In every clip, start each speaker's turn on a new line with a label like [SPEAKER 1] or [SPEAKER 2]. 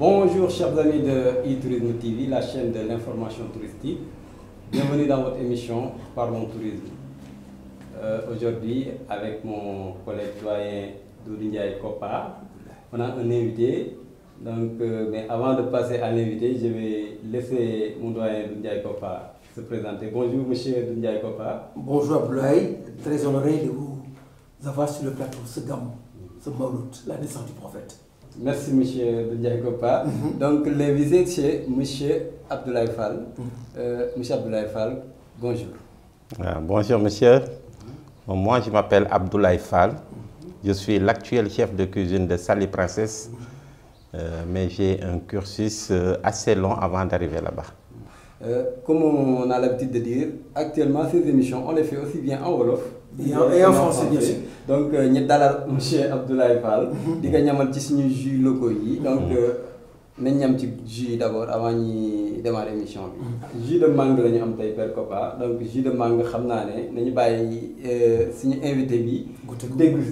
[SPEAKER 1] Bonjour chers amis de e-Tourisme TV, la chaîne de l'information touristique. Bienvenue dans votre émission Parlons Tourisme. Aujourd'hui, avec mon collègue doyen Doudou Ndiaye Kopa, on a un invité. Donc, mais avant de passer à l'invité, je vais laisser mon doyen Doudou Ndiaye Kopa se présenter. Bonjour monsieur Doudou Ndiaye Kopa.
[SPEAKER 2] Bonjour Abdoulaye, très honoré de vous avoir sur le plateau ce gamme, ce Mawlud, la naissance du prophète.
[SPEAKER 1] Merci monsieur Doudou Ndiaye Kopa. Donc les visites chez monsieur Abdoulaye Fall. Monsieur Abdoulaye Fall, bonjour.
[SPEAKER 3] Bonjour monsieur. Moi je m'appelle Abdoulaye Fall. Je suis l'actuel chef de cuisine de Sali Princesse. Mais j'ai un cursus assez long avant d'arriver là-bas.
[SPEAKER 1] Comme on a l'habitude de dire, actuellement ces émissions, on les fait aussi bien en Wolof
[SPEAKER 2] et en français bien sûr.
[SPEAKER 1] Donc nous avons monsieur Abdoulaye Fall, di ko ñamal ci suñu jus locaux yi. Donc nañ ñam ci jus d'abord avant de démarrer l'émission bi. Jus de mangue la ñu am tey Père Kopa. Donc jus de mangue xam naa ne nañu bàyyi suñu invité bi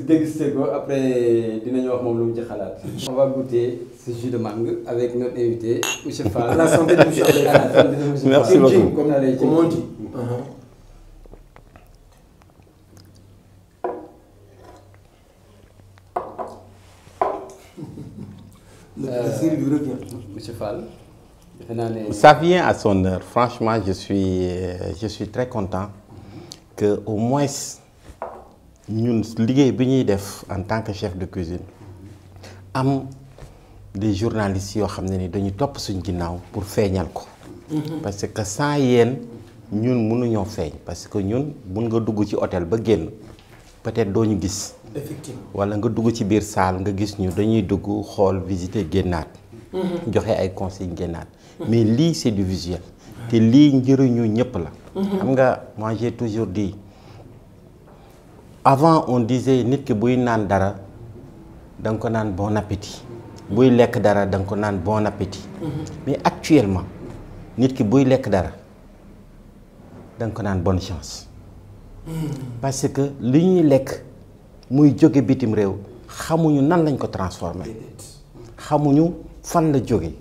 [SPEAKER 1] déguster ko après dinañu wax moom lu mu ci xalaat. On va goûter ce jus de mangue avec notre invité monsieur Fall.
[SPEAKER 2] À la santé de monsieur Abdoulaye Fall.
[SPEAKER 3] Merci beaucoup.
[SPEAKER 2] Comme on dit. Le plaisir lui revient.
[SPEAKER 1] Monsieur Fall.
[SPEAKER 3] Ça vient à son heure. Franchement, je suis très content que au moins ñun liggéey bi ñuy def en tant que chef de cuisine am des journalistes yoo xam ne ni dañu topp suñ ginnaaw pour feeñal ko. Parce que sans yéen ñun mënuñoo feeñ parce que ñun mun nga dugg ci hôtel ba génn peut-être doo ñu gis.
[SPEAKER 2] Effectivement.
[SPEAKER 3] Wala nga dugg ci biir salle nga gis ñu dañuy dugg xool visiter génnaat. Joxe ay consignes génnaat. Mais lii c'est du visuel. Te lii njëriñu ñëpp la. Xam nga moi j'ai toujours dit avant on disait nit ki buy naan dara da nga ko naan bon appétit. Buy lekk dara da nga ko naan bon appétit. Mais actuellement nit ki buy lekk dara da nga ko naan bonne chance. Parce que li ñuy lekk muy jóge bitim réew xamuñu nan lañ ko transformer. Xamuñu fan la jóge.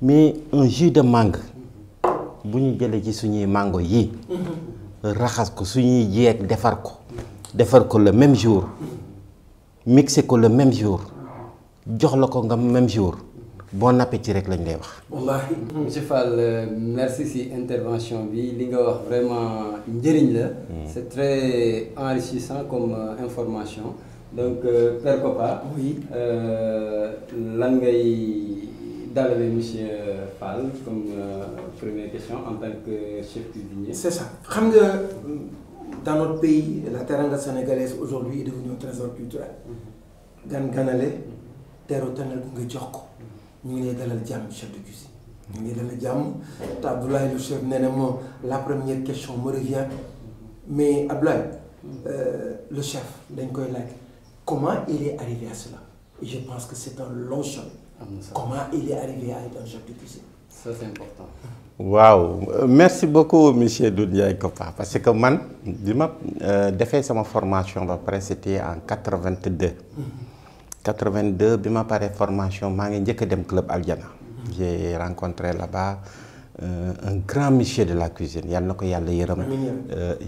[SPEAKER 3] Mais un jus de mangue bu ñu jëlee ci suñuy mango yi raxas ko suñuy jeeg defar ko le même jour mixer ko le même jour jox la ko nga même jour bon appétit rek lañ lay wax.
[SPEAKER 2] Wallahi.
[SPEAKER 1] Monsieur Fall, merci si intervention bi li nga wax vraiment njëriñ la. C'est très enrichissant comme information. Donc Père Kopa.
[SPEAKER 2] Oui.
[SPEAKER 1] Lan ngay dalale monsieur Fall comme première question en tant que chef cuisinier.
[SPEAKER 2] C'est ça. Xam nga dans notre pays la teranga sénégalaise aujourd'hui est devenue un trésor culturel. Ganale teeru tanal bu nga jox ko. Ñu ngi lay dalal jàmm chef de cuisine. Ñu ngi lay dalal jàmm te Abdoulaye le chef nee na moom la première question me revient mais Abdoulaye le chef dañ koy laaj comment il est arrivé à cela et je pense que c'est un long chemin. Comment il est arrivé à être un chef de cuisine.
[SPEAKER 1] Ça c'est important.
[SPEAKER 3] Waaw merci beaucoup monsieur Doudou Ndiaye Kopa parce que man bi ma defee sama formation ba pare c'était en 82. 82 bi ma paree formation maa ngi njëkk a dem club Aljana. J'ai rencontré là-bas un grand monsieur de la cuisine yal na ko yàlla yërëm.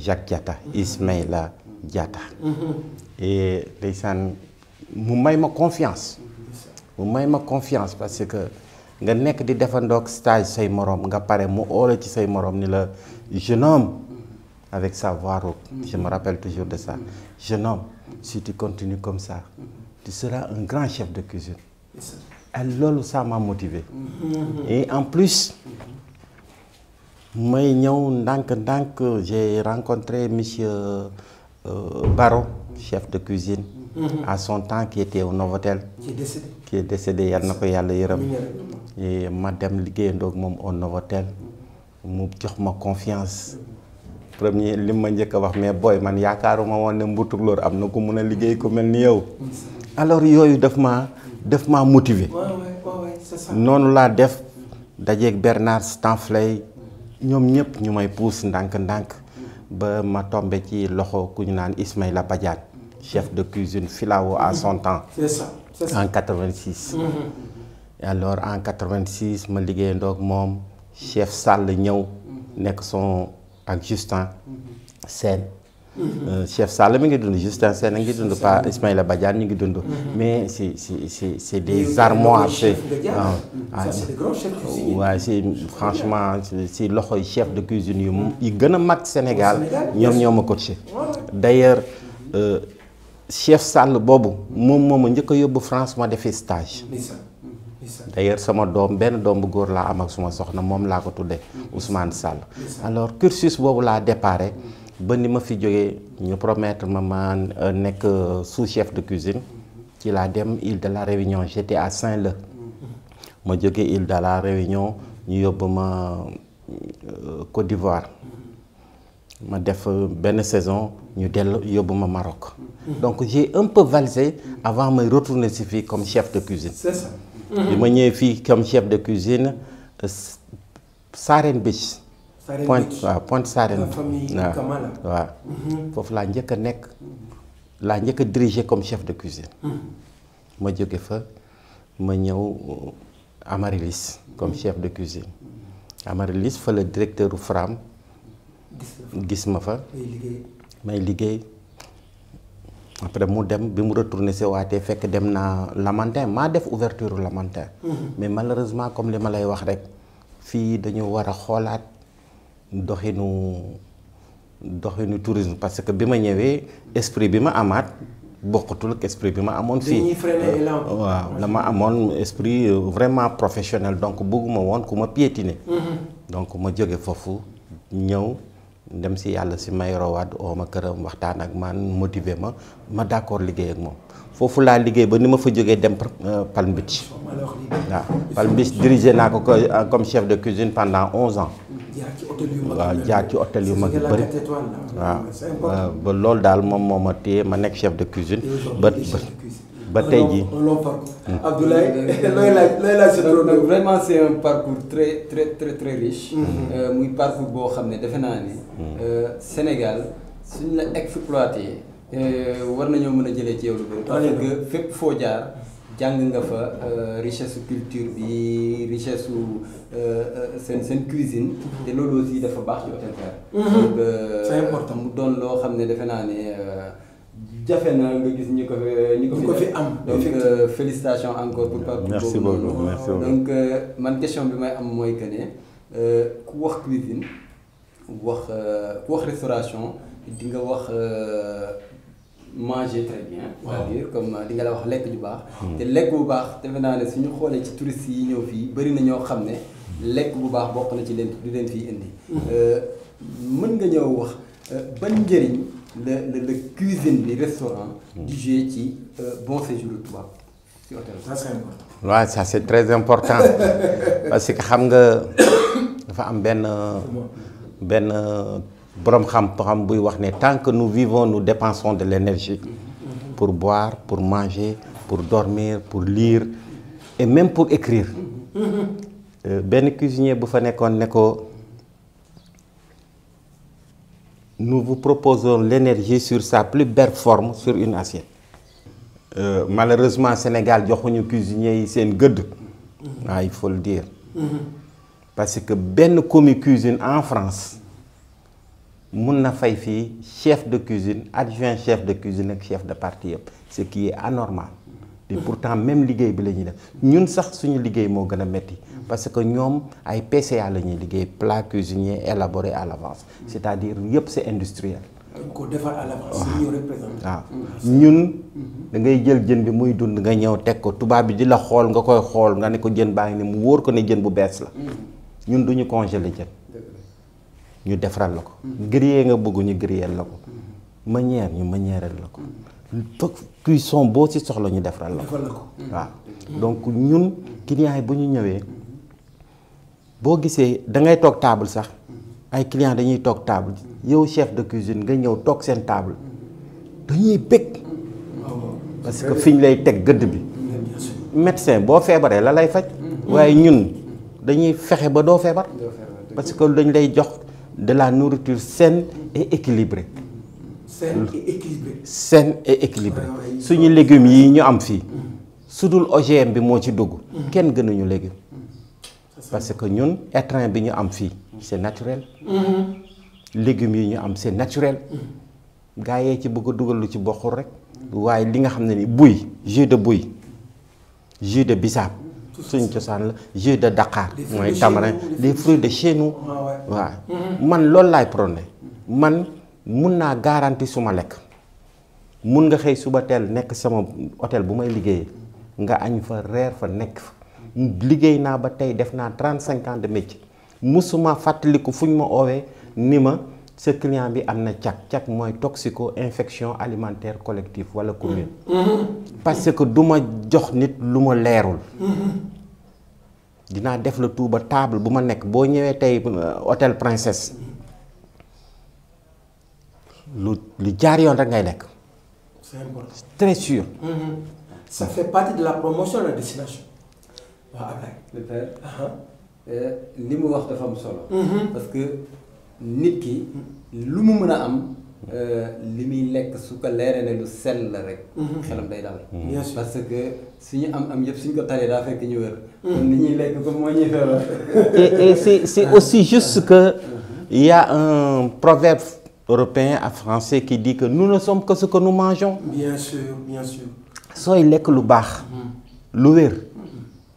[SPEAKER 3] Jacques Diatta Ismaïla Diatta. Et ndeysaan mu may ma confiance. Mu may ma confiance parce que nga nekk di defandoog stage say morom nga pare mu óole ci say morom ni la jeune homme avec sa voix rauque. Je me rappelle toujours de ça. Jeune homme, si tu continues comme ça, tu seras un grand chef de cuisine. Et loolu ça m'a motivé. Et en plus may ñëw ndànk j'ai rencontré monsieur Baro, chef de cuisine. À son temps qui était au Novotel. Qui est décédé yal na ko yàlla yërëm. Et ma dem liggéeyandoog moom au Novotel mu jox ma confiance. Premier li ma njëkk a wax mais boy man yaakaaruma woon ne Mbutuloor am na ku mun a liggéey ku mel ni yow. Alors yooyu daf ma motiver. Noonu laa def dajeeg Bernard Stanfley ñoom ñëpp ñu may pousse ndànk ba ma tombé ci loxo ku ñu naan Ismaïla Badiane. Chef de cuisine Filao à son temps.
[SPEAKER 2] C'est ça.
[SPEAKER 3] En 86. Et alors en 86 ma liggéeyandoo ak moom chef Sall ñëw nekk son ak Justin Sène. Chef Sall mi ngi dund, Justin Sène ngi dund, pas Ismaïla Badiane ñu ngi dund. Mais c'est des armoires. C'est des
[SPEAKER 2] grands chefs cuisiniers.
[SPEAKER 3] Ouais, c'est franchement c'est loxoy chef de cuisine yu gën a mag Sénégal ñoom ñoo ma coaché. D'ailleurs chef Sall boobu moom moo ma njëkk a yóbbu France ma defee stage. D'ailleurs sama doom benn doom bu góor laa am ak suma soxna moom laa ko tuddee Ousmane Sall. Alors cursus boobu laa déparé ba ni ma fi jógee ñu promettre ma nekk sous-chef de cuisine ci laa dem île de la Réunion, j'étais à Saint-Leu. ma jógee île de la Réunion ñu yóbbu ma Côte d'Ivoire ma def benn saison ñu dellu yóbbu ma Maroc. Donc j'ai un peu valsé avant de retourner ici comme chef de cuisine.
[SPEAKER 2] C'est ça.
[SPEAKER 3] bi ma ñëwee fii comme chef de cuisine Sarène Beach. Pointe Sarène. waaw foofu laa njëkk a nekk laa njëkk a diriger comme chef de cuisine. ma jóge fa ma ñëw Amaryllis comme chef de cuisine. Amaryllis fa la directeur u Fram gis ma fa may liggéey. Après mu dem bi mu retourné si waatee fekk dem naa Lamantin maa def ouverture Lamantin. Mais malheureusement comme li ma lay wax rek fii dañu war a xoolaat doxinu tourisme parce que bi ma ñëwee esprit bi ma amaat bokkatul ak esprit bi ma amoon fii. waaw dama amoon esprit vraiment professionnel donc bëgguma woon ku ma piétiner. Donc ma jóge foofu ñëw. dem si yàlla si Mayoro Wade oo ma këram waxtaan ak man motiver ma d'accord liggéey ak moom foofu laa liggéey ba ni ma fa jógee dem Palm Beach. waaw Palm Beach dirigé naa ko comme chef de cuisine pendant 11 ans. waaw jaar ci hôtel yu mag yu bëri. waaw ba loolu daal moom moo ma téye ma nekk chef de cuisine ba tey jii.
[SPEAKER 2] Abdoulaye
[SPEAKER 1] vraiment c'est un parcours très riche. muy parcours boo xam ne defe naa ne Sénégal suñ la exploité war nañoo mën a jëlee ci yow lu bëri parce que fépp foo jaar jàng nga fa richesse culture bi richesse seen cuisine te loolu aussi dafa baax ci hôtel Vert.
[SPEAKER 2] C'est important
[SPEAKER 1] mu doon loo xam ne defe naa ne jafe na nga gis ñi ko fi am. Donc félicitations encore pour parcours.
[SPEAKER 3] Merci beaucoup, merci beaucoup.
[SPEAKER 1] Donc man question bi may am mooy que ne ku wax cuisine wax ku wax restauration di nga wax manger très bien. c'est-à-dire comme di nga la wax lekk ju baax. te lekk bu baax defe naa ne suñu xoolee ci touristes yi ñëw fii bëri na ñoo xam ne lekk bu baax bokk na ci leen di leen fii indi. mën nga ñëw wax ban njëriñ le cuisine bi restaurant di jouer ci bon séjour de tubaab ci hôtel.
[SPEAKER 2] Ça c'est important.
[SPEAKER 3] waaw ça c'est très important parce que xam nga dafa am benn borom xam buy wax ne tant que nous vivons nous dépensons de l'énergie pour boire, pour manger, pour dormir, pour lire et même pour écrire. benn cuisinier bu fa nekkoon ne ko nous vous proposons l'énergie sur sa plus belle forme sur une assiette. Malheureusement Sénégal joxuñu cuisiniers yi seen gëdd. waaw il faut le dire. parce que benn commis cuisine en France mun na fay fii chef de cuisine adjoint chef de cuisine ak chef de partie yëpp ce qui est anormal. et pourtant même liggéey bi la ñuy def ñun sax suñu liggéey moo gën a metti parce que ñoom ay PCA la ñuy liggéey plat cuisinier élaboré à l'avance c'est-à-dire yëpp c'est industriel.
[SPEAKER 2] ko defar à l'avance. ñu représente.
[SPEAKER 3] waaw ñun da ngay jël jën bi muy dund nga ñëw teg ko tubaab bi di la xool nga koy xool nga ne ko jën baa ngi ne mu wóor ko ne jën bu bees la. ñun duñu congeler jën. ñu defaral la ko. grillé nga bëgg ñu grillé la ko. meunière ñu meuniéral la ko. cuisson boo ci soxla ñu defaral la ko. waaw donc ñun clients yi bu ñu ñëwee boo gisee da ngay toog table sax ay clients dañuy toog table yow chef de cuisine nga ñëw toog seen table dañuy bëgg parce que fi ñu lay teg gëdd bi. médecin boo feebaree la lay faj. waaye ñun dañuy fexe ba doo feebar. parce que dañ lay jox de la nourriture saine et équilibrée.
[SPEAKER 2] Saine et équilibrée.
[SPEAKER 3] Saine et équilibrée suñu légumes yi ñu am fii sudul OGM bi moo ci dugg kenn gënuñu légume parce que ñun étrin bi ñu am fii c'est naturel légumes yi ñu am c'est naturel gaa yee ci bëgg a dugal lu ci bokkul rek waaye li nga xam ne ni buy jus de buy jus de bisaab suñ cosaan la jus de Dakar mooy tamarin les fruits de chez nous waaw man loolu laay prôné man mun naa garanti suma lekk mun nga xëy suba teel nekk sama hôtel bu may liggéeyee nga añ fa reer fa nekk fa liggéey naa ba tey def naa 35 ans de métier musuma fàttaliku fu ñu ma oowee ni ma sa client bi am na cag mooy toxico infection alimentaire collective wala commune parce que du ma jox nit lu ma leerul dinaa def la tout ba table bu ma nekk boo ñëwee tey hôtel Princesse lu jaar yoon rek ngay lekk
[SPEAKER 2] c'est important.
[SPEAKER 3] très sûr
[SPEAKER 2] Ça fait partie de la promotion de la destination. waaw Ablaye.
[SPEAKER 1] le père li mu wax dafa am solo. parce que nit ki lu mu mën a am li muy lekk su ko leeree ne lu sell la rek. xelam day dal.
[SPEAKER 2] bien sûr
[SPEAKER 1] parce que suñu am yëpp suñ ko taree daa fekk ñu wér. kon li ñuy lekk comme moo ñuy feebar.
[SPEAKER 3] et c'est aussi juste que il y a un proverbe européen et français qui dit que nous ne sommes que ce que nous mangeons.
[SPEAKER 2] bien sûr bien sûr.
[SPEAKER 3] sooy lekk lu baax. lu wér.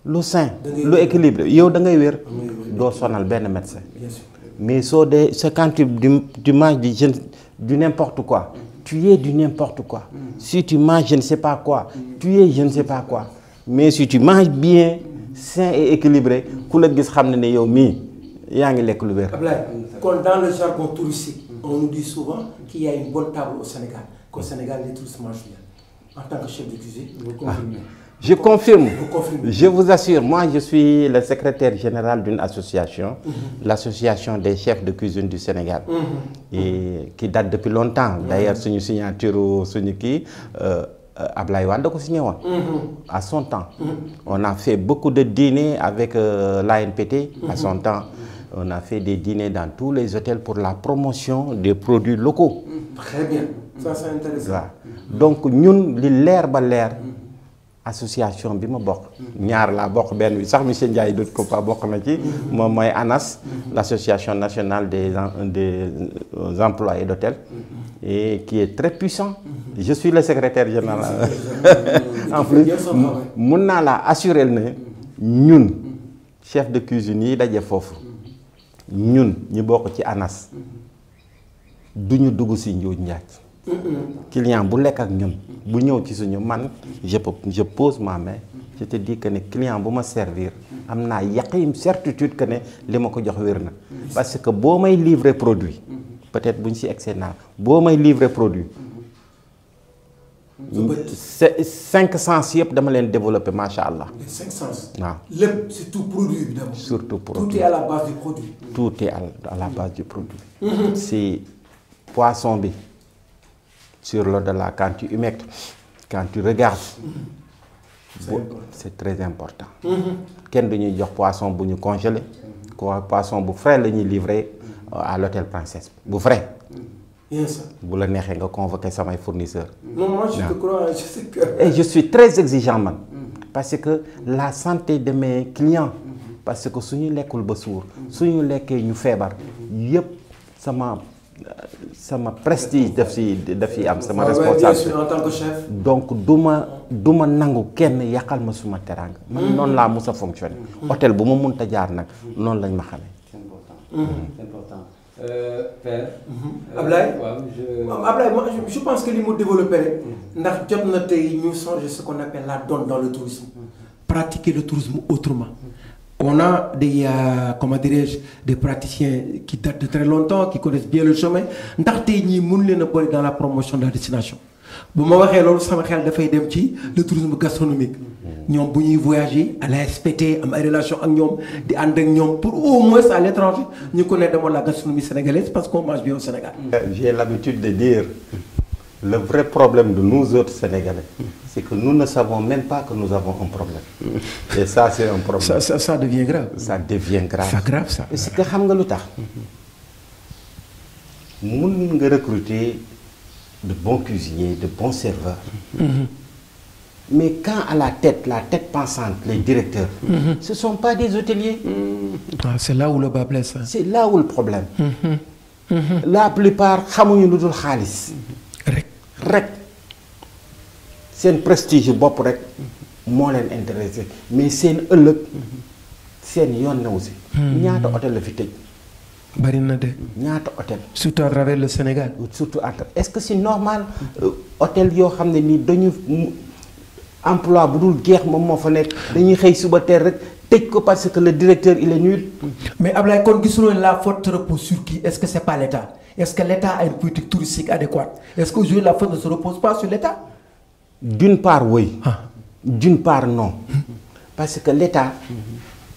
[SPEAKER 3] lu sain. lu équilibré yow da ngay wér. doo sonal benn médecin.
[SPEAKER 2] bien sûr.
[SPEAKER 3] mais soo dee c'est quand tu manges du n'importe quoi. tu es du n'importe quoi. si tu manges je ne sais pas quoi. tu es je ne sais pas quoi. mais si tu manges bien sain et équilibré ku la gis xam ne yow mii yaa ngi lekk lu wér.
[SPEAKER 2] Ablaye kon dans le jargon touristique on nous dit souvent qu'il y a une bonne table au Sénégal qu'au Sénégal les touristes mangent bien en tant que chef de cuisine. Vous confirmez?
[SPEAKER 3] Je confirme.
[SPEAKER 2] Vous confirmez?
[SPEAKER 3] Je vous assure, moi je suis le secrétaire général d'une association, l'association des chefs de cuisine du Sénégal, et qui date depuis longtemps. D'ailleurs, suñu signature suñu kii Ablaye Wade da ko signé woon à son temps. On a fait beaucoup de dîners avec l'ANPT à son temps. On a fait des dîners dans tous les hôtels pour la promotion des produits locaux.
[SPEAKER 2] Très bien. Ça c'est intéressant.
[SPEAKER 3] Waaw. Donc ñun li leer ba leer association bi ma bokk ñaar laa bokk benn bi sax monsieur Ndiaye dut ko pas bokk na ci moom mooy ANAS l'association nationale des employés d'hôtel et qui est très puissant. Je suis le secrétaire général en plus mun naa la assurer ne ñun chef de cuisine yi daje foofu ñun ñi bokk ci ANAS duñu dugg si njuuj njaaj client bu lekk ak ñun bu ñëw ci suñu man je pose ma main je te dis que ne client bu ma servir am naa yaqin certitude que ne li ma ko jox wér na parce que boo may livrer produit peut-être buñ si excès naa boo may livrer produit 5 sens yëpp dama leen développer macha allah.
[SPEAKER 2] Les 5 sens.
[SPEAKER 3] waaw
[SPEAKER 2] lépp surtout produit bi d'abord.
[SPEAKER 3] surtout produit
[SPEAKER 2] Tout est à la base du produit.
[SPEAKER 3] tout est à la base du produit. C'est poisson bi sur l'au-delà quand tu humectes quand tu regardes. C'est très important. kenn du ñuy jox poisson bu ñu congelé. poisson bu frais la ñuy livrer à l'hôtel Princesse bu frais.
[SPEAKER 2] Bien ça.
[SPEAKER 3] bu la neexee nga convoquer samay fournisseurs.
[SPEAKER 2] Non, moi je te crois, je sais que.
[SPEAKER 3] Et je suis très exigeant man. parce que la santé de mes clients. parce que suñu lekkul ba suur. suñu lekkee ñu feebar. yëpp sama prestige daf si am sama responsabilité.
[SPEAKER 2] Bien sûr, en tant que chef.
[SPEAKER 3] donc du ma nangu kenn yàqal ma suma teraanga. man noonu laa mus a fonctionner. hôtel bu ma mënta jaar nag noonu lañ ma xamee.
[SPEAKER 1] C'est important. Père.
[SPEAKER 2] Ablaye.
[SPEAKER 1] waaw
[SPEAKER 2] Ablaye, moi je pense que li mu développé rek. ndax jot na tey ñu changer ce qu'on appelle la donne dans le tourisme. Pratiquer le tourisme autrement. On a comment dirais-je, des praticiens qui datent de très longtemps, qui connaissent bien le chemin. ndax tey ñii mën leen a boole dans la promotion de la destination. bu ma waxee loolu sama xel dafay dem ci le tourisme gastronomique. ñoom bu ñuy voyager à la SPT am ay relation ak ñoom di ànd ak ñoom pour au moins à l'étranger ñu connaître d'abord la gastronomie sénégalaise parce qu'on mange bien au Sénégal.
[SPEAKER 3] J'ai l'habitude de dire le vrai problème de nous autres Sénégalais c'est que nous ne savons même pas que nous avons un problème. Et ça c'est un problème.
[SPEAKER 2] Ça devient grave.
[SPEAKER 3] Ça devient grave.
[SPEAKER 2] C'est grave ça.
[SPEAKER 3] Parce que xam nga lu tax mun nga recruter de bons cuisiniers de bons serveurs. Mais quand à la tête pensante, les directeurs, ce ne sont pas des hôteliers.
[SPEAKER 2] Ah, c'est là où le bas blesse. Hein.
[SPEAKER 3] C'est là où le problème. La plupart, xamuñu lu dul xaalis. Rek. C'est un prestige bopp rek moo leen intéressé mais seen ëllëg seen yoon na aussi. ñaata hôtel la fi tëj.
[SPEAKER 2] bari na de.
[SPEAKER 3] ñaata hôtel.
[SPEAKER 2] surtout à travers le Sénégal.
[SPEAKER 3] surtout à est-ce que c'est normal hôtel yoo xam ne nii dañu emploi bu dul jeex moom moo fa nekk dañuy xëy suba teel rek tëj ko parce que le directeur il est nul.
[SPEAKER 2] mais Ablaye kon gisuloo la faute se repose sur qui? Est-ce que c'est pas l'État? Est-ce que l'État a une politique touristique adéquate? Est-ce qu'aujourd'hui la faute ne se repose pas sur l'État?
[SPEAKER 3] D'une part oui. D'une part non. Parce que l'État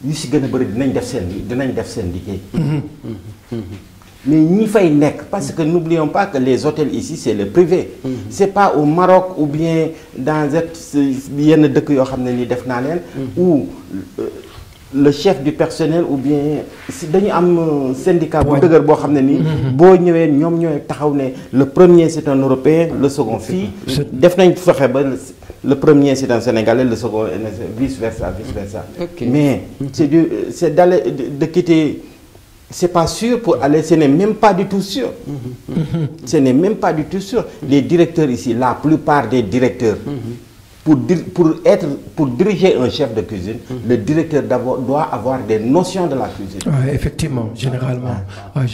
[SPEAKER 3] yu si gën a bëri dinañ def seen liggéey. Mais ñi fay nekk parce que n'oublions pas que les hôtels ici c'est le privé. C'est pas au Maroc ou bien dans yenn dëkk yoo xam ne ni def naa leen. Où le chef du personnel ou bien si dañu am syndicat bu dëgër boo xam ne nii. boo ñëwee ñoom ñooy taxaw ne le premier c'est un Européen le second fii. def nañ fexe ba le premier c'est un Sénégalais le second vice versa. Okay. Mais c'est d'aller de quitter. C'est pas sûr pour aller, ce n'est même pas du tout sûr. Ce n'est même pas du tout sûr. Les directeurs ici, la plupart des directeurs, pour diriger un chef de cuisine, le directeur doit avoir des notions de la cuisine.
[SPEAKER 2] Ouais, effectivement, généralement. Ouais,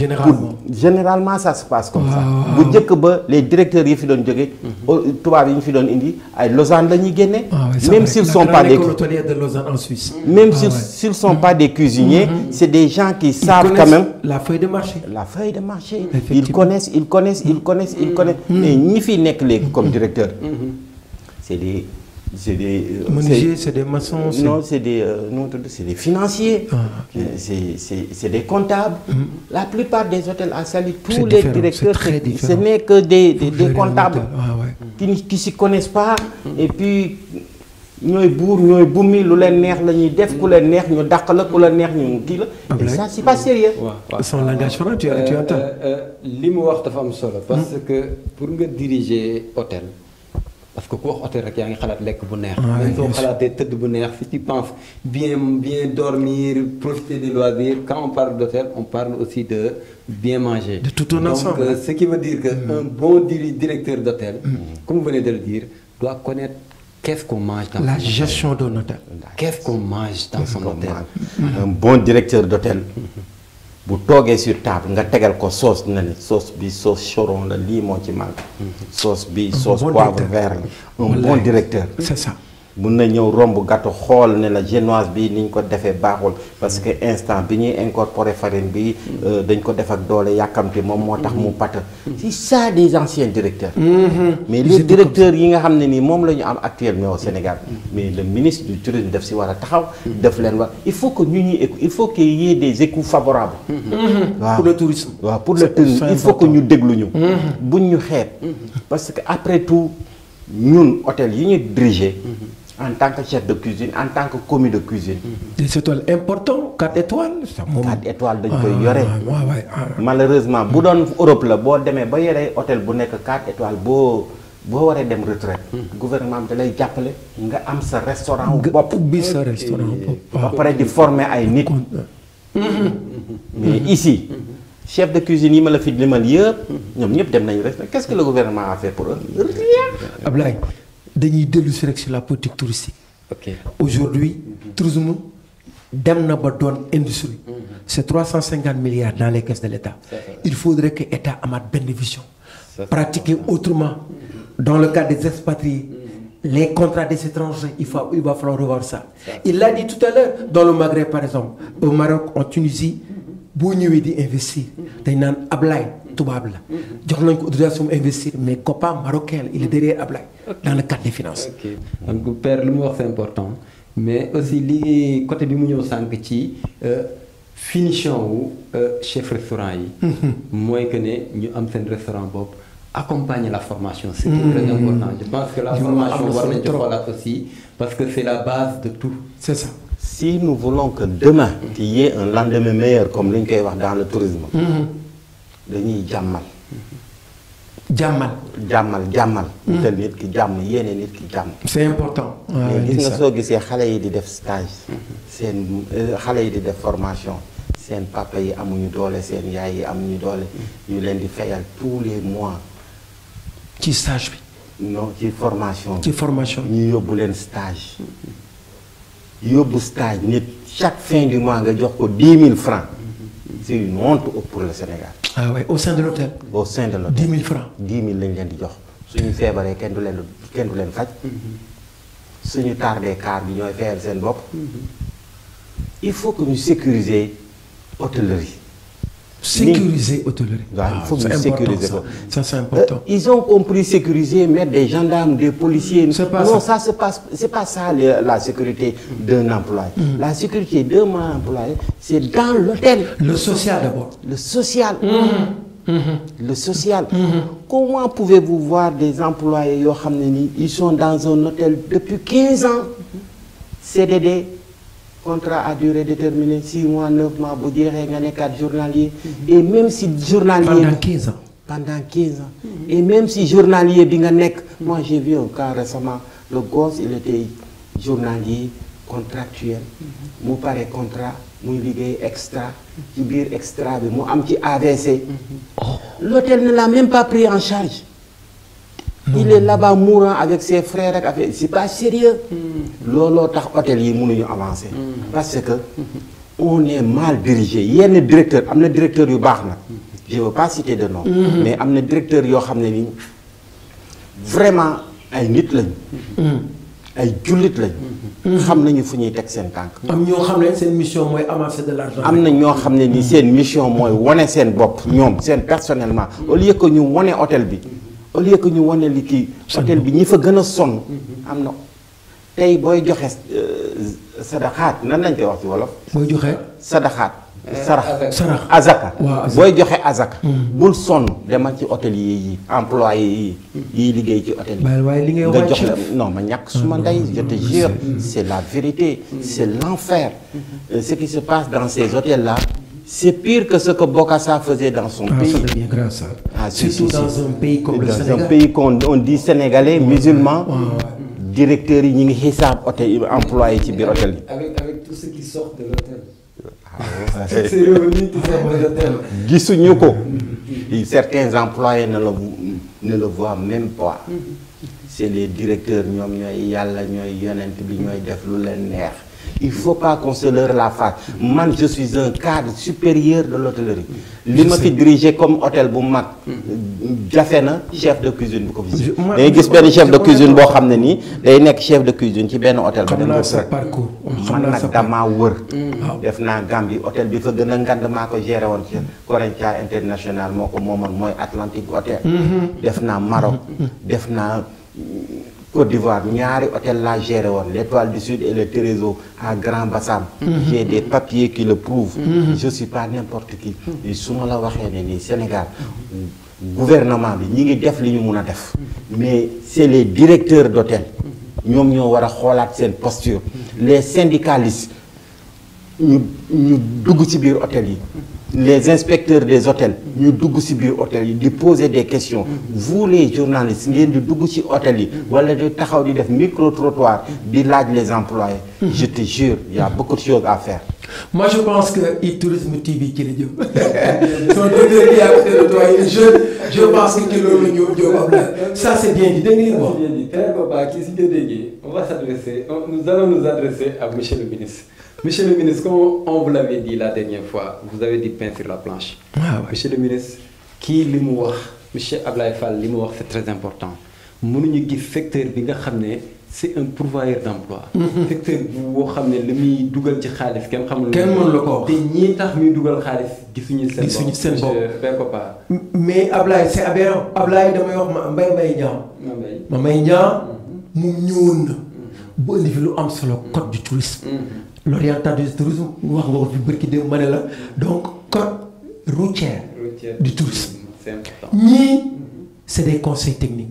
[SPEAKER 2] généralement,
[SPEAKER 3] ça se passe comme ça. Bu njëkk ba les directeurs yi fi doon jóge tubaab yi ñu fi doon indi ay Lausanne la ñuy génne. Même s'ils sont pas des
[SPEAKER 2] de Lausanne en Suisse.
[SPEAKER 3] Même s'ils sont pas des cuisiniers, c'est des gens qui savent quand même
[SPEAKER 2] la feuille de marché.
[SPEAKER 3] La feuille de marché. Ils connaissent. Mais ñi fi nekk léegi comme directeur, c'est des
[SPEAKER 2] menuisiers, c'est des maçons.
[SPEAKER 3] Non, c'est des financiers. C'est des comptables. La plupart des hôtels à Saly, tous les directeurs, ce n'est que des comptables qui s'y connaissent pas. Et puis ñooy buur ñooy bummi lu leen neex la ñuy def ku leen neex ñu dàq la ku la neex ñu kii la. Et ça c'est pas sérieux.
[SPEAKER 2] Son langage franc tu entends.
[SPEAKER 1] li mu wax dafa am solo. parce que pour nga diriger hôtel. Parce que ku wax hôtel rek yaa ngi xalaat lekk bu neex. même soo xalaatee tëdd bu neex si tu penses bien dormir profiter des loisirs quand on parle d'hôtel on parle aussi de bien manger.
[SPEAKER 2] De tout un ensemble.
[SPEAKER 1] Donc ce qui veut dire que un bon directeur d'hôtel, comme vous venez de le dire, doit connaître qu'est-ce qu'on mange dans
[SPEAKER 2] la gestion d'un hôtel.
[SPEAKER 1] Qu'est-ce qu'on mange dans son hôtel.
[SPEAKER 3] Un bon directeur d'hôtel. bu toogee sur table nga tegal ko sauce na ne sauce bi sauce choron la lii moo ci manque. sauce bi sauce poivre vert la. Un bon directeur.
[SPEAKER 2] C'est ça.
[SPEAKER 3] mun na ñëw romb gâteau xool ne la génoise bi ni ñu ko defee baaxul parce que instant bi ñuy incorporer farine bi dañ ko def ak doole yàkkamti moom moo tax mu pâte. C'est ça des anciens directeurs. Mais les directeurs yi nga xam ne nii moom la ñu am actuellement au Sénégal. Mais le ministre du tourisme def si war a taxaw. def leen war il faut que ñu ñuy il faut qu'il y ait des échos favorables.
[SPEAKER 2] waaw pour le tourisme.
[SPEAKER 3] waaw pour le tourisme il faut que ñu déglu ñu. buñ ñu xeeb. parce que après tout ñun hôtel yi ñu diriger. En tant que chef de cuisine, en tant que commis de cuisine.
[SPEAKER 2] C'est important, 4 étoiles.
[SPEAKER 3] 4 étoiles dañ koy yore. Malheureusement bu doon Europe la boo demee ba yore hôtel bu nekk 4 étoiles boo waree dem retraite. gouvernement bi da lay jàppale nga am sa restaurant bopp.
[SPEAKER 2] ubbi sa restaurant bopp.
[SPEAKER 3] ba pare di former ay nit. Mais ici. Chef de cuisine yi ma la fi limal yëpp. ñoom ñëpp dem nañu restaurant. Qu'est-ce que le gouvernement a fait pour eux? Rien.
[SPEAKER 2] Ablaye. dañuy dellu si rek sur la politique touristique.
[SPEAKER 1] Ok.
[SPEAKER 2] Aujourd'hui tourisme dem na ba doon industrie. C'est 350 milliards dans les caisses de l'État. Il faudrait que l'État amaat benn vision. Pratiquer autrement. Dans le cas des expatriés. Les contrats des étrangers, il va falloir revoir ça. Il l'a dit tout à l'heure dans le Maghreb par exemple. Au Maroc, en Tunisie, boo ñëwee di investir dañ naan Ablaye tubaab la jox nañ ko autorisation mu investir mais copain marocain la il est derrière Ablaye dans le cadre des finances.
[SPEAKER 1] Ok donc père lu mu wax c'est important mais aussi li côté bi mu ñëw sànq ci finition wu chef restaurant yi. mooy que ne ñu am seen restaurant boobu accompagner la formation. C'est très important je pense que la formation war nañ ci xoolaat aussi parce que c'est la base de tout.
[SPEAKER 2] C'est ça.
[SPEAKER 3] Si nous voulons que demain qu'il y ait un lendemain meilleur comme li ñu koy wax dans le tourisme. dañuy jàmmal jàmmal. wutal nit ki jàmm yéene nit ki jàmm.
[SPEAKER 2] c'est important.
[SPEAKER 3] mais gis nga soo gisee xale yi di def stage. seen xale yi di def formation. seen papa yi amuñu doole seen yaay yi amuñu doole. ñu leen di fayal tous les mois.
[SPEAKER 2] ci stage bi.
[SPEAKER 3] non ci formation.
[SPEAKER 2] ci formation
[SPEAKER 3] ñu yóbbu leen stage. yóbbu stage nit chaque fin du mois nga jox ko 10 000 francs. c'est une honte pour le Sénégal.
[SPEAKER 2] ah ouais, au sein de l'hôtel.
[SPEAKER 3] Au sein de l'hôtel.
[SPEAKER 2] 10 000 francs.
[SPEAKER 3] 10 000 lañ leen di jox suñu feebaree kenn du leen faj. suñu tardé car bi ñooy fayal seen bopp. Il faut que nous sécuriser hôtellerie.
[SPEAKER 2] Sécuriser hôtellerie.
[SPEAKER 3] Il faut que nous sécuriser.
[SPEAKER 2] Ça c'est important.
[SPEAKER 3] Ils ont compris sécuriser, mettre des gendarmes, des policiers. Non, ça c'est pas ça la sécurité d'un employé. La sécurité d'un employé, c'est dans l'hôtel.
[SPEAKER 2] Le social d'abord.
[SPEAKER 3] Le social. Le social. Comment pouvez-vous voir des employés, ils sont dans un hôtel depuis 15 ans, CDD, contrat à durée déterminée, 6 mois, 9 mois, vous direz qu'il y a 4 journaliers. Et même si journalier...
[SPEAKER 2] Pendant 15 ans.
[SPEAKER 3] Pendant 15 ans. Et même si journalier, moi j'ai vu un cas récemment, le gosse, il était journalier, contractuel, mu paraît contrat, mu liggéey extra, ci biir extra bi mu am ci AVC. L'hôtel ne l'a même pas pris en charge. Il est là-bas mourant avec ses frères. C'est pas sérieux. Lolo tax hôtel yi mënuñu avancer. Parce que on est mal dirigé. Yenn directeur, amna directeur yu baax na. Je veux pas citer de nom. Mais amna directeur yoo xam ne ni vraiment ay nit lañ. ay jullit lañ. xam nañu fu ñuy teg seen tànk.
[SPEAKER 2] am ñoo xam ne seen mission mooy amasser de l'argent.
[SPEAKER 3] am na ñoo xam ne ni seen mission mooy wane seen bopp ñoom seen personnellement au lieu que ñu wane hôtel bi. au lieu que ñu wane li kii hôtel bi ñi fa gën a sonn am na tey booy joxe sadaxaat nan lañ koy wax ci wolof.
[SPEAKER 2] booy joxe
[SPEAKER 3] sadaxaat. sarax
[SPEAKER 2] azaka.
[SPEAKER 3] booy joxe azaka. bul sonn demal ci hôtelier yi employé yi yiy liggéey ci hôtel yi. nga jox la non ma ñàkk suma ndey je te jure c'est la vérité c'est l'enfer. Ce qui se passe dans ces hôtels là. C'est pire que ce que Bokassa faisait dans son pays.
[SPEAKER 2] Ça devient grave ça. Surtout dans un pays comme le Sénégal.
[SPEAKER 3] Dans un pays qu'on dit sénégalais, musulman, directeur yi ñi ngi xisaab hôtel employé ci biir hôtel yi.
[SPEAKER 1] Avec tout ce qui sort de l'hôtel. C'est revenu qui sort de l'hôtel.
[SPEAKER 3] Gisuñu ko. Certains employés ne le voient même pas. C'est les directeurs ñoom ñooy yàlla ñooy yonent bi ñooy def lu leen neex. Il ne faut pas qu'on se leurre la face. Moi, je suis un cadre supérieur de l'hôtellerie. Li ma fi dirigé comme hôtel bu mag. jafe na chef de cuisine bu ko visité. day gis benn chef de cuisine boo xam ne nii day nekk chef de cuisine ci benn hôtel.
[SPEAKER 2] xam naa sa parcours.
[SPEAKER 3] man nag damaa wër. def naa Gambie hôtel bi fa gën a ngand maa ko géré woon ci Corentia International moo ko moomoon mooy Atlantique Hotel. def naa Maroc. def naa Côte d'Ivoire ñaari hôtel laa géré woon l'Étoile du Sud et le Trésor à Grand Bassam. J'ai des papiers qui le prouvent. Je suis pas n'importe qui. su ma la waxee ne nii Sénégal gouvernement bi ñi ngi def li ñu mun a def. mais c'est les directeurs d'hôtel ñoom ñoo war a xoolaat seen posture. les syndicalistes ñu dugg ci biir hôtel yi. les inspecteurs des hôtels ñu dugg ci biir hôtel yi di poser des questions. vous les journalistes ngeen di dugg ci hôtel yi wala di taxaw di def micro trottoir di laaj les employés. je te jure il y a beaucoup de choses à faire.
[SPEAKER 2] Moi je pense que e-tourisme TV qui le dit. Son directeur qui a fait le toit est jeune. Je pense que qui le dit. Ça c'est bien dit.
[SPEAKER 1] Bien dit. Père Papa, qui s'y dédié. Nous allons nous adresser à Monsieur le ministre. Monsieur le ministre, comme on vous l'avait dit la dernière fois, vous avez dit pain sur la planche.
[SPEAKER 2] Ah, ouais.
[SPEAKER 1] Monsieur le ministre, qui l'imouach, Monsieur Ablaye Fall, l'imouach c'est très important. Nous avons un secteur qui c'est un pourvoyeur d'emploi. Secteur boo xam ne li muy dugal ci xaalis kenn xamul.
[SPEAKER 2] kenn mënu la ko wax
[SPEAKER 1] te ñii tax muy dugal xaalis gisuñu seen bopp.
[SPEAKER 2] gisuñu seen bopp
[SPEAKER 1] Père Papa.
[SPEAKER 2] mais Ablaye c'est aberrant. Ablaye damay wax Mbaye Niang. Mbaye Niang mu ñëwoon na bu indi fi lu am solo code du tourisme. L'orientation du tourisme wax nga ko fi bërki dem ma ne la donc code routier du tourisme.
[SPEAKER 1] C'est important.
[SPEAKER 2] ñii c'est des conseils techniques.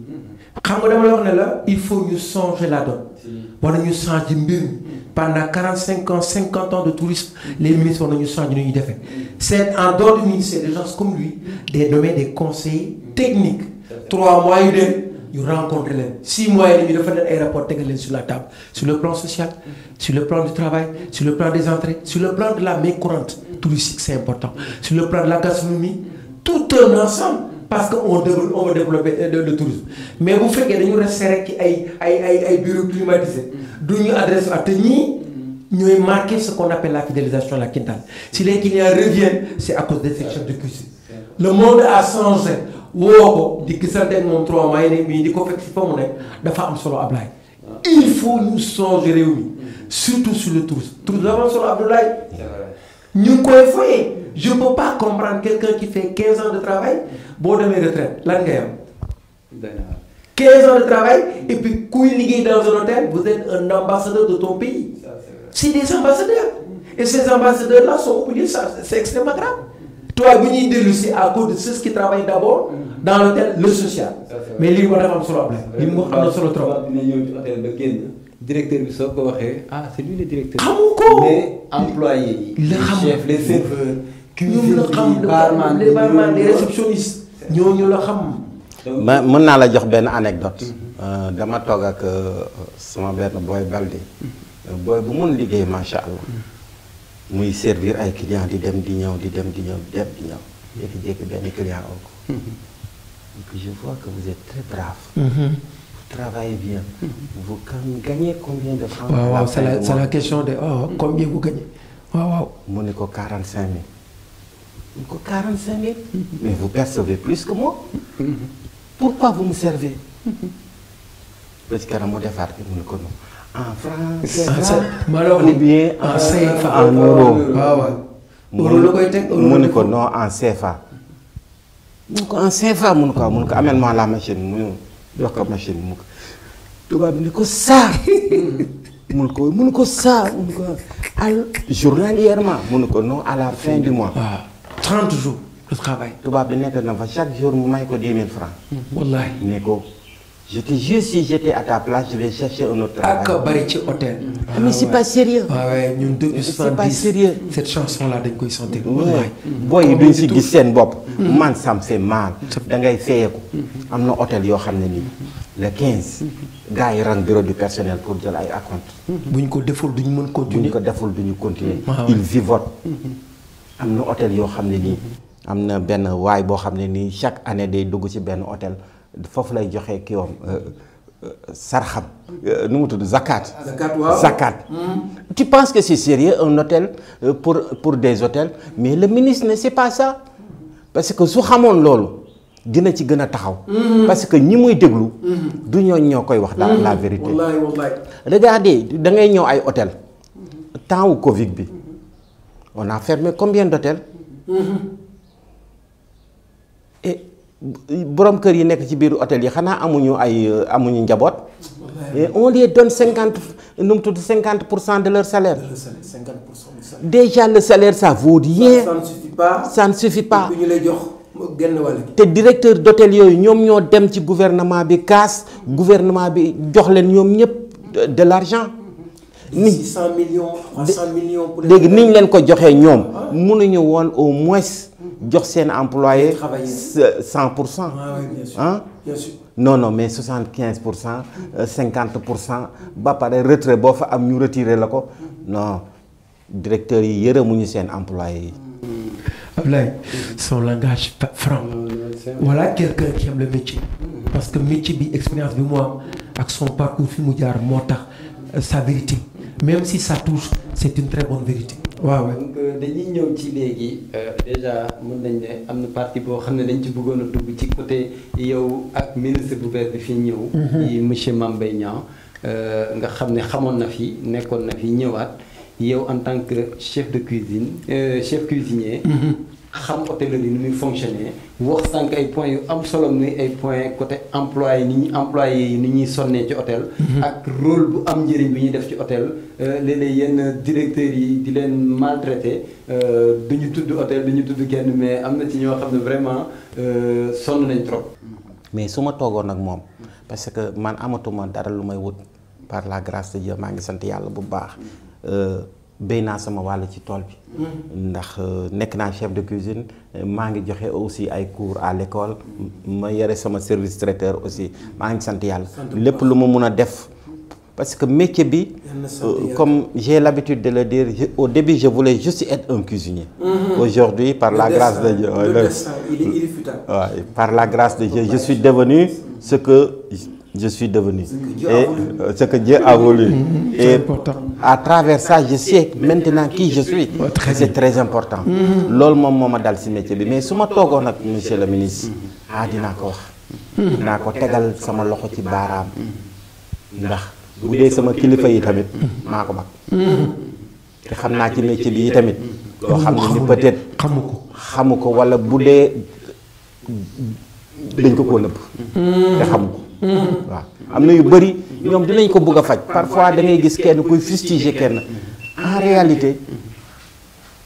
[SPEAKER 2] xam nga dama la wax ne la il faut ñu changer la donne. wala ñu changer mbir mi pendant 45 ans 50 ans de tourisme les ministres war nañu changer nu ñuy defee. c'est en dehors du ministère des gens comme lui des nommés des conseillers techniques 3 mois yu dem ñu rencontré leen 6 mois yi ñu dafa leen ay rapport tegal leen sur la table sur le plan social sur le plan du travail sur le plan des entrées sur le plan de la main courante touristique c'est important sur le plan de la gastronomie tout un ensemble parce que on va développer le tourisme mais bu fekkee dañu resté rek ci ay bureaux climatisés du ñu adresse à te ñii ñooy marquer ce qu'on appelle la fidélisation à la clientèle si les clients reviennent c'est à cause des chefs de cuisine le monde a changé woo ko di gisante ak moom 3 mois yi ne mii di ko fekk si fa mu nekk dafa am solo Ablaye il faut ñu changer réew mi surtout sur le tourisme dafa am solo Abdoulaye ñu ngi koy foyee je peux pas comprendre quelqu'un qui fait 15 ans de travail boo demee retraite lan ngay am 15 ans de travail et puis kuy liggéey dans un hôtel vous êtes un ambassadeur de ton pays c'est des ambassadeurs et ces ambassadeurs là sont oubliés ça c'est extrêmement grave toi bu ñuy dellu si à cause de ceux qui travaillent d'abord dans l'hôtel le social mais lii moo dafa am solo Ablaye li mu am na solo trop
[SPEAKER 1] dina ñëw ci hôtel ba génn directeur bi soo ko waxee c'est lui le directeur
[SPEAKER 2] xamu ko
[SPEAKER 1] mais employé yi
[SPEAKER 2] la xam
[SPEAKER 1] chef les serveurs
[SPEAKER 2] ñoom la xam les barman les réceptionnistes ñooñu la xam
[SPEAKER 3] mën naa la jox benn anecdote dama toog ak sama benn booy Balde booy bu mun liggéey macha allah muy servir ay clients di dem di ñëw di dem di ñëw di dem di ñëw jékki-jékki benn client oo ko je vois que vous êtes très brave vous travaillez bien vous gagnez combien de francs
[SPEAKER 2] waaw c'est la question de combien vous gagnez waaw
[SPEAKER 3] mu ne ko 45 000 mu ne ko 45 000 mais vous percevez plus que moi pourquoi vous me servez parce que mu defaat mu ne ko non en francs ou bien en CFA en euro
[SPEAKER 2] euro la koy teg
[SPEAKER 3] mu ne ko non en CFA mu ne ko en CFA mu ne ko amène-moi la machine mu jox ko machine mu ko tubaab bi ne ko ça mu ne ko ça mu ne ko journalièrement mu ne ko non à la fin du mois
[SPEAKER 2] 30 jours de travail
[SPEAKER 3] tubaab bi nekk na fa chaque jour mu may ko 10 000 francs
[SPEAKER 2] wallahi
[SPEAKER 3] ne ko je te jure si j'étais à ta place je vais chercher un autre travail.
[SPEAKER 2] ak bari ci hôtel.
[SPEAKER 3] mais c'est pas sérieux.
[SPEAKER 2] waaw ñun depuis 70
[SPEAKER 3] c'est pas sérieux.
[SPEAKER 2] cette chanson là dañ koy sentir.
[SPEAKER 3] booy yi duñ si gis seen bopp. man ça me fait mal. da ngay feyeeku. am na hôtel yoo xam ne nii le 15. gars yi rang bureau du personnel pour jël ay acompte.
[SPEAKER 2] buñ ko deful duñ mën continuer.
[SPEAKER 3] buñ ko deful duñu continuer. il vivote. am na hôtel yoo xam ne nii. am na benn waay boo xam ne nii chaque année day dugg ci benn hôtel. foofu lay joxe kii woom sarxam nu mu tudd zakat
[SPEAKER 2] waaw
[SPEAKER 3] zakat tu penses que c'est sérieux un hôtel pour des hôtels mais le ministre ne sait pas ça parce que su xamoon loolu dina ci gën a taxaw parce que ñi muy déglu du ñoo koy wax daal la vérité
[SPEAKER 2] wallahi wallahi
[SPEAKER 3] regardez da ngay ñëw ay hôtel temps wu Covid bi on a fermé combien d'hôtels et borom kër yi nekk ci biir hôtel yi xanaa amuñu njaboot. et on les donne 50% de leur salaire.
[SPEAKER 2] 50%.
[SPEAKER 3] déjà le salaire ça vaut rien.
[SPEAKER 2] ça ne suffit pas.
[SPEAKER 3] ça ne suffit pas.
[SPEAKER 2] ñu lay jox genn wàll.
[SPEAKER 3] te directeur d'hôtel yooyu ñoom ñoo dem ci gouvernement bi kaas gouvernement bi jox leen ñoom ñëpp de l'argent.
[SPEAKER 2] 600 millions 300 millions. pour
[SPEAKER 3] léegi ni ñu leen ko joxee ñoom mënuñu woon au moins. jox seen employé 100%.
[SPEAKER 2] Ah oui, bien sûr.
[SPEAKER 3] Hein?
[SPEAKER 2] Bien sûr.
[SPEAKER 3] non mais 75%, 50%, ba pare retrait boo fa am ñu retirer la ko non directeur yi yërëmuñu seen employé yi.
[SPEAKER 2] Ablaye, son langage franc. Voilà quelqu'un qui aime le métier. Parce que métier bi expérience bi mu am ak son parcours fi mu jaar moo tax sa vérité même si ça touche c'est une très bonne vérité. waaw
[SPEAKER 1] donc dañuy ñëw ci léegi déjà mën nañ ne am na partie boo xam ne dañ ci bëggoon a dugg ci côté yow ak ministre bu bees bi fi ñëw. di monsieur Mame Mbaye Niang nga xam ne xamoon na fi nekkoon na fi ñëwaat yow en tant que chef de cuisine chef cuisinier. xam hôtellerie ni muy fonctionner wax sànq ay points yu am solo muy ay points côté employé ni ñuy sonnee ci hôtel. ak rôle bu am njëriñ bi ñuy def ci hôtel léeg-léeg yenn directeurs yi di leen maltraité du ñu tudd hôtel du ñu tudd kenn mais am na ci ñoo xam ne vraiment sonn nañ trop.
[SPEAKER 3] mais su ma toogoon ak moom parce que man amatuma dara lu may wut par la grâce de Dieu maa ngi sant yàlla bu baax béy naa sama wàll ci tool bi ndax nekk naa chef de cuisine maa ngi joxe aussi ay cours à l'école ma yore sama service traiteur aussi maa ngi sant yàlla lépp lu ma mun a def parce que métier bi comme j'ai l'habitude de le dire au début je voulais juste être un cuisinier aujourd'hui par la grâce de Dieu par la grâce de Dieu je suis devenu ce que je suis devenu et ce que Dieu a voulu et à travers ça je sais maintenant qui je suis c'est très important loolu moom moo ma dal ci métier bi mais su ma toogoon nag monsieur le ministre dinaa ko wax dinaa ko tegal sama loxo ci baaraam ndax bu dee sama kilifa yi tamit maa ko mag te xam naa ci métier bi yi tamit loo xam ne ni peut-être xamu ko walla bu dee dañ ko koo nëbb te xamu ko waaw am na yu bëri ñoom dinañ ko bëgg a faj parfois da ngay gis kenn kuy fustiger kenn en réalité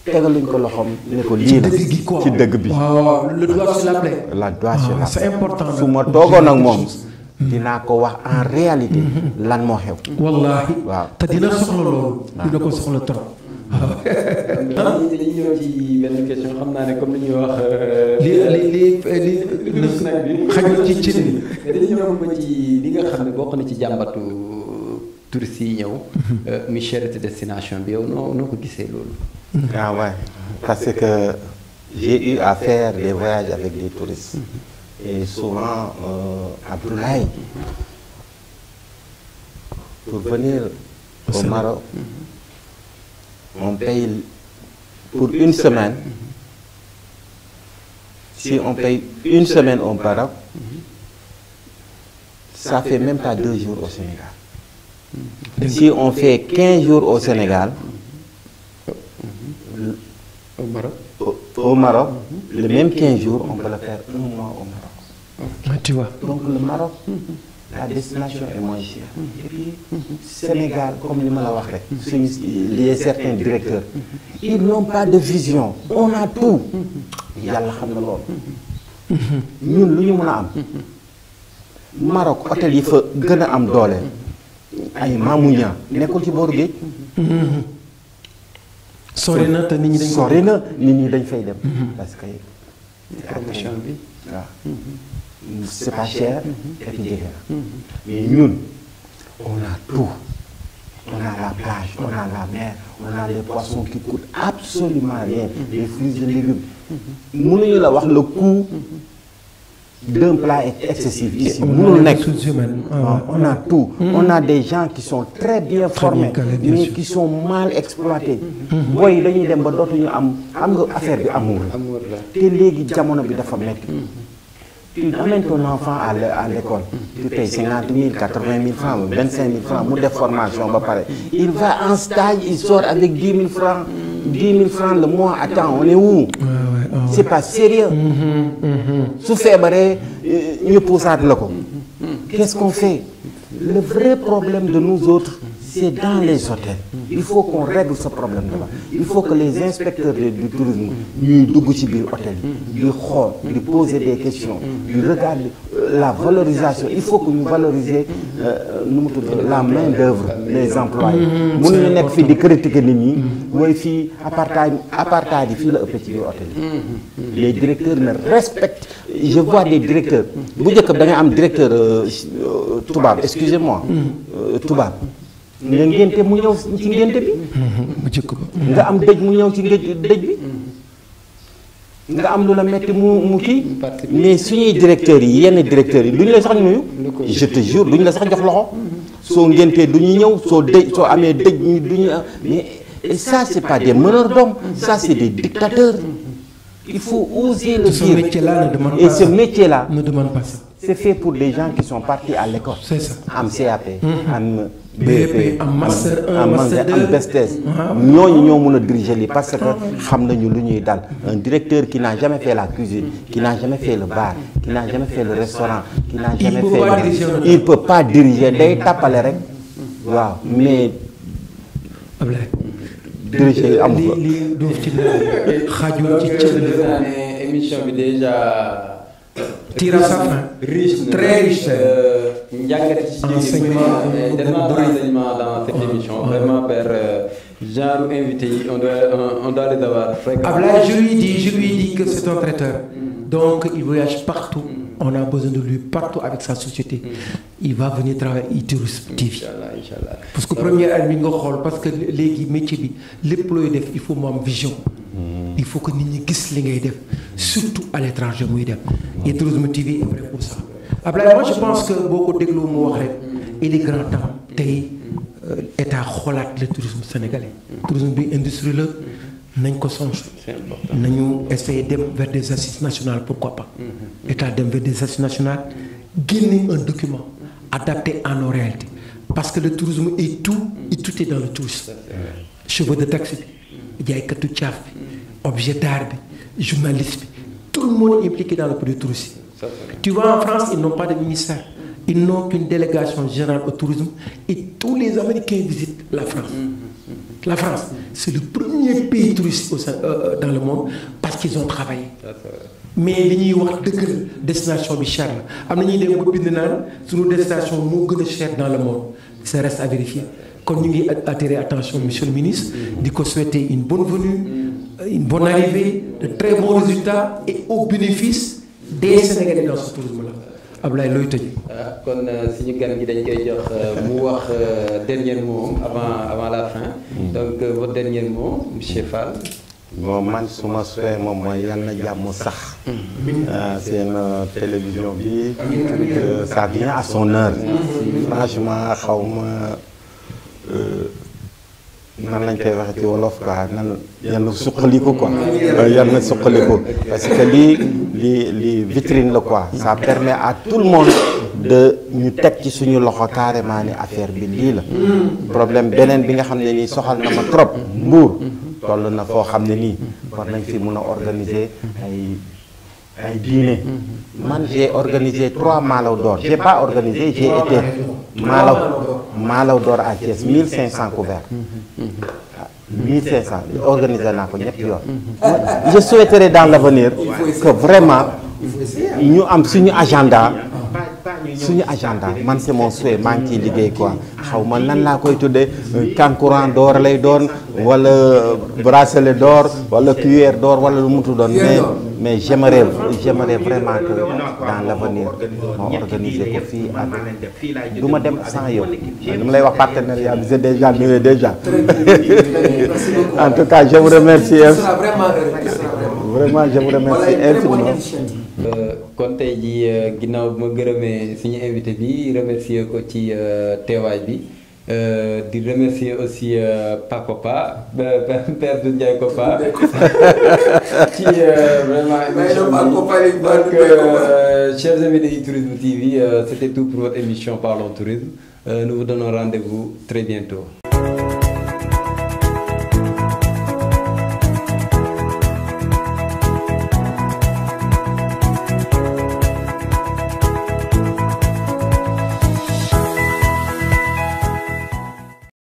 [SPEAKER 3] tegaluñ ko loxoom ne ko lii la ci dëgg bi
[SPEAKER 2] le doigt sur la plaie.
[SPEAKER 3] la doigt sur la
[SPEAKER 2] c'est important.
[SPEAKER 3] su ma toogoon ak moom dinaa ko wax en réalité lan moo xew
[SPEAKER 2] wallaahi
[SPEAKER 3] waaw
[SPEAKER 2] te dina soxla loolu dina ko soxla trop
[SPEAKER 1] dañuy ñëw ci benn question xam naa ne comme li ñuy wax
[SPEAKER 2] li xajul ci cin bi
[SPEAKER 1] dañuy ñëw ba ci li nga xam ne bokk na ci jàmbatu touristes yi ñëw muy cherté destination bi yow noo ko gisee loolu
[SPEAKER 3] ah ouais parce que j'ai eu à faire des voyages avec des touristes et souvent Abdoulaye pour venir au Maroc on paye pour une semaine si on paye une semaine au Maroc ça fait même pas 2 jours au Sénégal si on fait 15 jours au Sénégal au Maroc le même 15 jours on peut le faire 1 mois au Maroc
[SPEAKER 2] tu vois
[SPEAKER 3] donc le Maroc la destination est moins chère et puis Sénégal comme li ma la wax rek suñu les certains directeurs ils n'ont pas de vision on a tout yàlla xam na loolu ñun lu ñu mën a am Maroc hôtel yi fa gën a am doole ay Mamounia nekkul ci booru géej
[SPEAKER 2] sori na te nit ñi dañ
[SPEAKER 3] sori na nit ñi dañ fay dem parce que
[SPEAKER 1] promotion bi
[SPEAKER 3] waaw c'est pas cher et puis jege na mais ñun on a tout on a la plage on a la mer on a les poissons qui coûtent absolument rien les fruits et légumes mënuñu la wax le coût d'un plat est excessif ici mënul nekk on a tout on a des gens qui sont très bien formés mais qui sont mal exploités booy dañuy dem ba dootuñu am xam nga affaire bi amour la te léegi jamono bi dafa metti tu amènes ton enfant à l'école tu payes 50 000 80 000 francs 25 000 francs mu def formation ba pare il va en stage il sort avec 10 000 francs 10 000 francs le mois attends on est où c'est pas sérieux su feebaree ñu puusaat la ko qu'est-ce qu'on fait le vrai problème de nous autres c'est dans les hôtels il faut qu'on règle ce problème là il faut que les inspecteurs du tourisme ñuy dugg ci biir hôtel yi di xool di poser des questions di regarder la valorisation il faut que ñu valoriser nu mu tudd la main d'œuvre les employés mënuñu nekk fii di critiquer nit ñi mooy fii apartheid yi fii la ëppee ci biir hôtel yi les directeurs ne respectent je vois des directeurs bu njëkk da nga am directeur tubaab excusez-moi tubaab nga ngénte mu ñëw ci ngénte bi nga am dëj mu ñëw ci dëj bi nga am lu la metti mu kii mais suñuy directeurs yi yenn directeurs yi duñu la sax nuyu je te jure duñu la sax jox loxo soo ngéntee du ñu ñëw soo amee dëj duñu mais et ça c'est pas des meneurs d'hommes ça c'est des dictateurs il faut oser le dire et ce métier-là
[SPEAKER 2] ne demande pas ça
[SPEAKER 3] c'est fait pour des gens qui sont partis à l'école
[SPEAKER 2] c'est ça
[SPEAKER 3] am CAP am
[SPEAKER 2] BP am master 1 master 2
[SPEAKER 3] am BSTS ñooñu ñoo mën a diriger lii parce que xam nañu lu ñuy dal un directeur qui n'a jamais fait la cuisine qui n'a jamais fait le bar qui n'a jamais fait le restaurant qui n'a jamais fait il peut pas diriger day tàppale rek waaw mais diriger amu fa
[SPEAKER 2] li doof ci xaajul ci cër
[SPEAKER 1] ne émission bi déjà
[SPEAKER 2] tire à sa fin
[SPEAKER 1] riche
[SPEAKER 2] très riche
[SPEAKER 1] njàngat ci
[SPEAKER 2] enseignement
[SPEAKER 1] tellement d'enseignement dans cette émission vraiment père genre invité yi on doit les avoir fréquemment.
[SPEAKER 2] Ablaye, je lui dis que c'est un traiteur. Donc il voyage partout. On a besoin de lui partout avec sa société. Il va venir travailler e-Tourisme TV.
[SPEAKER 1] Inch'Allah.
[SPEAKER 2] Parce que première année nga xool parce que léegi métier bi lépp looy def il faut mu am vision. Il faut que nit ñi gis li ngay def surtout à l'étranger muy dem. e-Tourisme TV est vrai pour ça. Ablaye, moi je pense que boo ko dégloo mu wax rek il est grand temps tey état xoolaat le tourisme sénégalais. tourisme bi industrie la. nañ ko songe nañu essayer dem vers des assises nationales pourquoi pas état dem vers des assises nationales génne un document adapté à nos réalités parce que le tourisme est tout et tout est dans le tourisme chauffeur de taxi bi jaaykatu caaf bi objet d'art bi journaliste bi tout le monde est impliqué dans le produit touristique. Tu vois, en France ils n'ont pas de ministère, ils n'ont qu'une délégation générale au tourisme et tous les Américains visitent la France. La France, c'est le premier pays touristique dans le monde parce qu'ils ont travaillé. Mais li ñuy wax dëgg la destination bi cher la am na ñuy dem ba bind naan suñu destination moo gën a cher dans le monde ça reste à vérifier. Kon ñu ngi attirer attention monsieur le ministre di ko souhaiter une bonne venue, une bonne arrivée, de très bons résultats et au bénéfice des Sénégalais dans ce tourisme là. Ablaye looy tëj.
[SPEAKER 1] kon suñu gan gi dañ koy jox mu wax dernier mot avant la fin. Donc votre dernier mot monsieur Fall.
[SPEAKER 3] bon man su ma souhaité moom mooy yal na jàmm sax. seen télévision bi. ça vient à son heure. franchement xaw ma nan lañ koy waxee ci wolof quoi nan yal na suqaliku quoi. yal na suqaliku parce que lii vitrine la quoi. ça permet à tout le monde de ñu teg ci suñu loxo carrément ni affaire bi lii la. problème beneen bi nga xam ne nii soxal na ma trop. Mbour toll na foo xam ne nii war nañ fi mun a organiser ay dîner. man j'ai organisé 3 Malaw d'or j'ai pas organisé j'ai été Malaw d'or à Thiès 1500 couverts. 1500 organisé naa ko ñetti yoon. je souhaiterais dans l'avenir que vraiment ñu am suñu agenda man c'est mon souhait maa ngi ciy liggéey quoi xaw ma nan laa koy tuddee kankuran d'or lay doon wala bracelet d'or wala cuillère d'or wala lu mu tuddoon mais j'aimerais vraiment que dans l'avenir ma organiser ko fii ak du ma dem sans yow li ma lay wax partenariat bi c'est déjà noué déjà. En tout cas je vous remercie. Vraiment je vous remercie infiniment.
[SPEAKER 1] kon tey jii ginnaaw bu ma gërëmee suñu invité bi remercier ko ci teewaay bi di remercier aussi Pa Kopa Père Doudou Ndiaye Kopa ci vraiment émission bi donc chers amis de e-Tourisme TV c'était tout pour votre émission Parlons Tourisme. Nous vous donnons rendez-vous très bientôt.